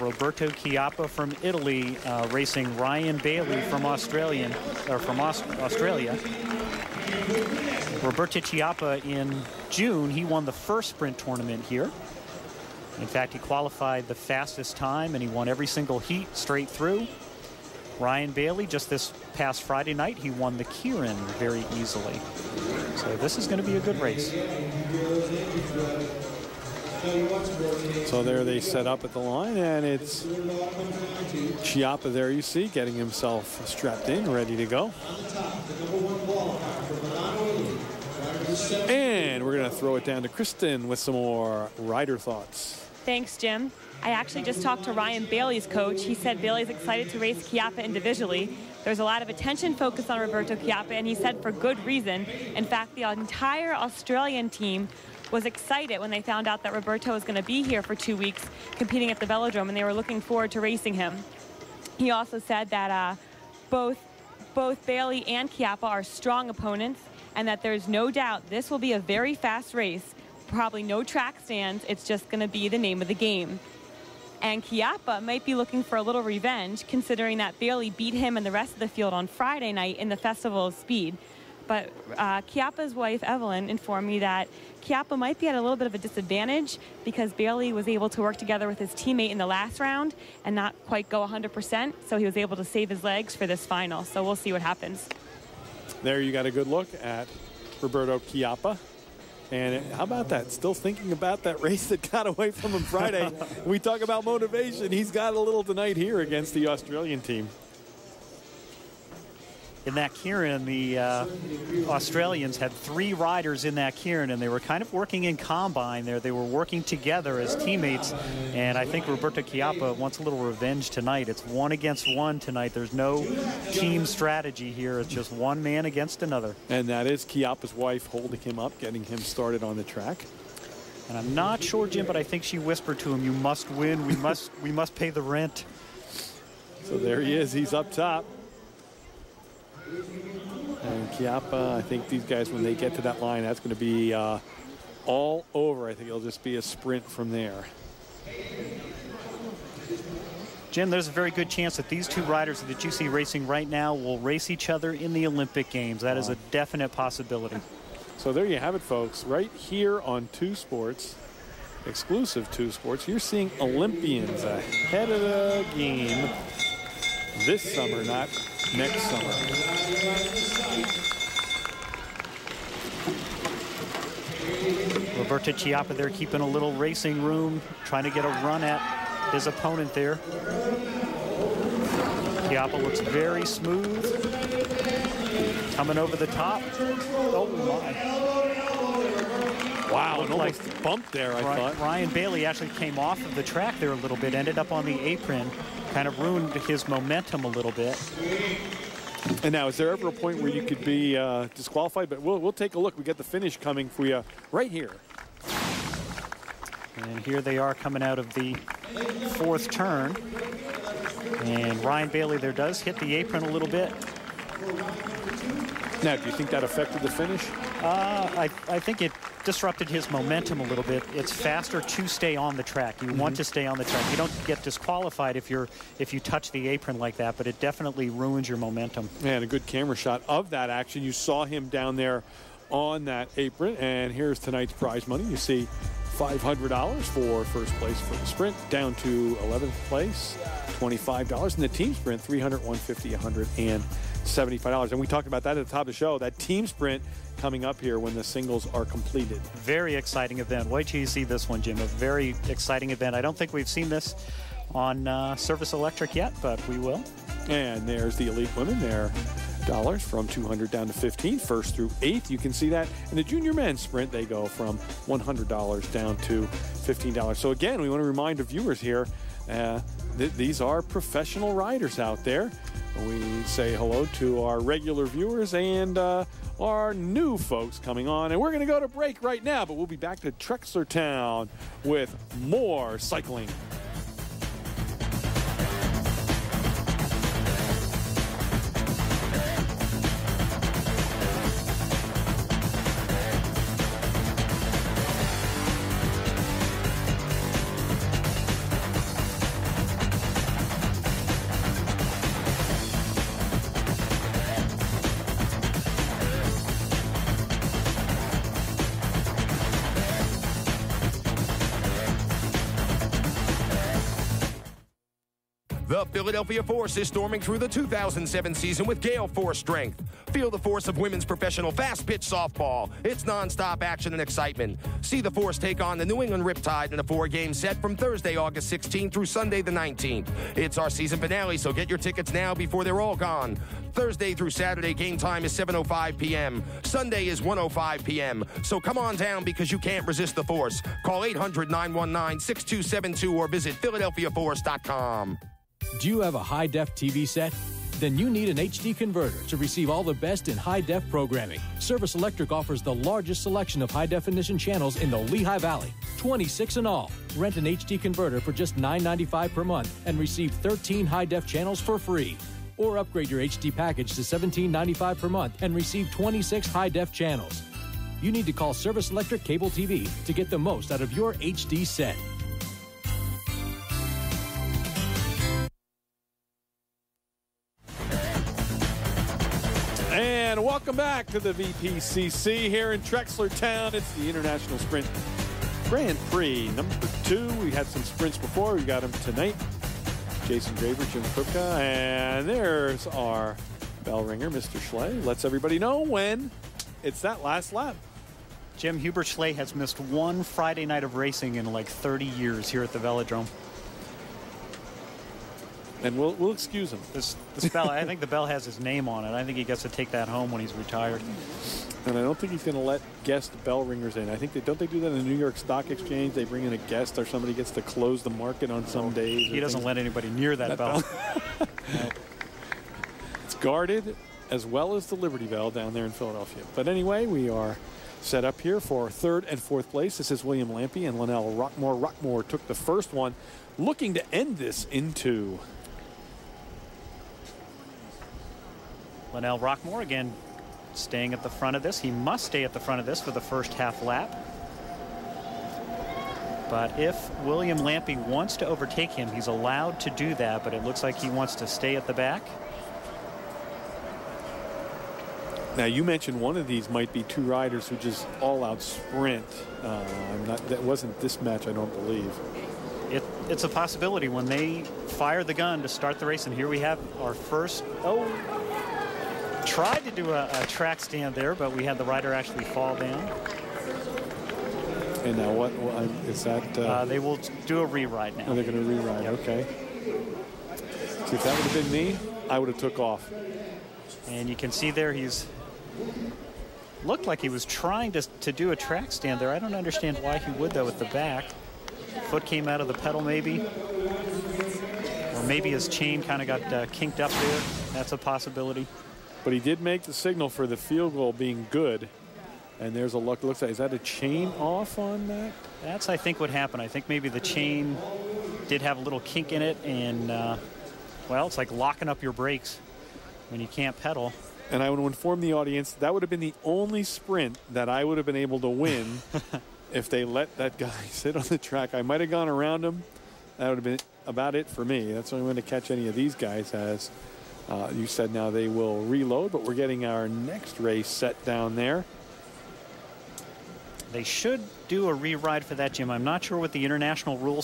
Roberto Chiappa from Italy racing Ryan Bailey from Australia. Roberto Chiappa in June, he won the first sprint tournament here. In fact, he qualified the fastest time and he won every single heat straight through. Ryan Bailey, just this past Friday night, he won the Kieran very easily. So this is going to be a good race. So there they set up at the line, and it's Chiappa there you see, getting himself strapped in, ready to go. And we're going to throw it down to Kristen with some more rider thoughts. Thanks, Jim. I actually just talked to Ryan Bailey's coach. He said Bailey's excited to race Chiappa individually. There's a lot of attention focused on Roberto Chiappa, and he said for good reason. In fact, the entire Australian team was excited when they found out that Roberto was going to be here for 2 weeks competing at the Velodrome, and they were looking forward to racing him. He also said that both Bailey and Chiappa are strong opponents, and that there's no doubt this will be a very fast race. Probably no track stands. It's just going to be the name of the game. And Chiappa might be looking for a little revenge, considering that Bailey beat him and the rest of the field on Friday night in the Festival of Speed. But Chiappa's wife, Evelyn, informed me that Chiappa might be at a little bit of a disadvantage because Bailey was able to work together with his teammate in the last round and not quite go 100%, so he was able to save his legs for this final. So we'll see what happens. There you got a good look at Roberto Chiappa. And how about that? Still thinking about that race that got away from him Friday. We talk about motivation. He's got a little tonight here against the Australian team. In that Kieran, the Australians had 3 riders in that Kieran, and they were kind of working in combine there. They were working together as teammates, and I think Roberto Chiappa wants a little revenge tonight. It's 1 against 1 tonight. There's no team strategy here. It's just one man against another. And that is Chiappa's wife holding him up, getting him started on the track. And I'm not sure, Jim, but I think she whispered to him, "You must win. We must pay the rent." So there he is. He's up top. And Chiappa, I think these guys, when they get to that line, that's going to be all over. I think it'll just be a sprint from there. Jim, there's a very good chance that these 2 riders that you see racing right now will race each other in the Olympic Games. That is a definite possibility. So there you have it, folks. Right here on 2 Sports, exclusive 2 Sports, you're seeing Olympians ahead of the game this summer, not next summer. Roberto Chiappa there keeping a little racing room, trying to get a run at his opponent there. Chiappa looks very smooth. Coming over the top. Oh my. Wow, it almost bumped there, I thought. Ryan Bailey actually came off of the track there a little bit, ended up on the apron, kind of ruined his momentum a little bit. And now, is there ever a point where you could be disqualified? But we'll take a look. We got the finish coming for you right here. And here they are coming out of the 4th turn. And Ryan Bailey there does hit the apron a little bit. Now, do you think that affected the finish? I think it disrupted his momentum a little bit. It's faster to stay on the track. You want to stay on the track. You don't get disqualified if you touch the apron like that, but it definitely ruins your momentum. And a good camera shot of that action. You saw him down there on that apron. And here's tonight's prize money. You see $500 for first place for the sprint, down to 11th place, $25. And the team sprint, $300, $150, $175. And we talked about that at the top of the show, that team sprint coming up here when the singles are completed. Very exciting event. Wait till you see this one, Jim. A very exciting event. I don't think we've seen this on Service Electric yet, but we will. And there's the elite women there. Dollars from $200 down to $15, first through 8th. You can see that in the junior men's sprint, they go from $100 down to $15. So again, we want to remind the viewers here, these are professional riders out there. We say hello to our regular viewers and our new folks coming on. And we're going to go to break right now, but we'll be back to Trexlertown with more cycling. The Philadelphia Force is storming through the 2007 season with gale force strength. Feel the force of women's professional fast-pitch softball. It's nonstop action and excitement. See the Force take on the New England Riptide in a 4-game set from Thursday, August 16th through Sunday the 19th. It's our season finale, so get your tickets now before they're all gone. Thursday through Saturday, game time is 7:05 p.m. Sunday is 1:05 p.m. So come on down because you can't resist the Force. Call 800-919-6272 or visit PhiladelphiaForce.com. Do you have a high-def TV set? Then you need an HD converter to receive all the best in high-def programming. Service Electric offers the largest selection of high-definition channels in the Lehigh Valley, 26 in all. Rent an HD converter for just $9.95 per month and receive 13 high-def channels for free. Or upgrade your HD package to $17.95 per month and receive 26 high-def channels. You need to call Service Electric Cable TV to get the most out of your HD set. And welcome back to the VPCC here in Trexlertown. It's the International Sprint Grand Prix number 2. We had some sprints before. We got them tonight. Jason Graber, Jim Krupka, and there's our bell ringer, Mr. Schley. Lets everybody know when it's that last lap. Jim, Hubert Schley has missed one Friday night of racing in like 30 years here at the Velodrome. And we'll excuse him. This bell, I think the bell has his name on it. I think he gets to take that home when he's retired. And I don't think he's going to let guest bell ringers in. I think don't they do that in the New York Stock Exchange? They bring in a guest or somebody gets to close the market on some days. He doesn't let anybody near that bell. It's guarded as well as the Liberty Bell down there in Philadelphia. But anyway, we are set up here for 3rd and 4th place. This is William Lampy and Linnell Rockmore. Rockmore took the first one, looking to end this in 2. Linnell Rockmore again staying at the front of this. He must stay at the front of this for the first half lap. But if William Lampy wants to overtake him, he's allowed to do that, but it looks like he wants to stay at the back. Now, you mentioned one of these might be 2 riders who just all-out sprint. That wasn't this match, I don't believe. It's a possibility when they fire the gun to start the race, and here we have our first. Tried to do a track stand there, but we had the rider actually fall down. And now what is that? They will do a re-ride now. Oh, they're going to re-ride, yep. Okay. See, if that would have been me, I would have took off. And you can see there he's looked like he was trying to do a track stand there. I don't understand why he would, though, with the back. Foot came out of the pedal, maybe. Or maybe his chain kind of got kinked up there. That's a possibility. But he did make the signal for the field goal being good. And there's a look. Looks like, is that a chain off on that? That's, I think, what happened. I think maybe the chain did have a little kink in it. And, well, it's like locking up your brakes when you can't pedal. And I want to inform the audience that would have been the only sprint that I would have been able to win if they let that guy sit on the track. I might have gone around him. That would have been about it for me. That's the only way to catch any of these guys as. You said now they will reload, but we're getting our next race set down there. They should do a re-ride for that, Jim. I'm not sure what the international rules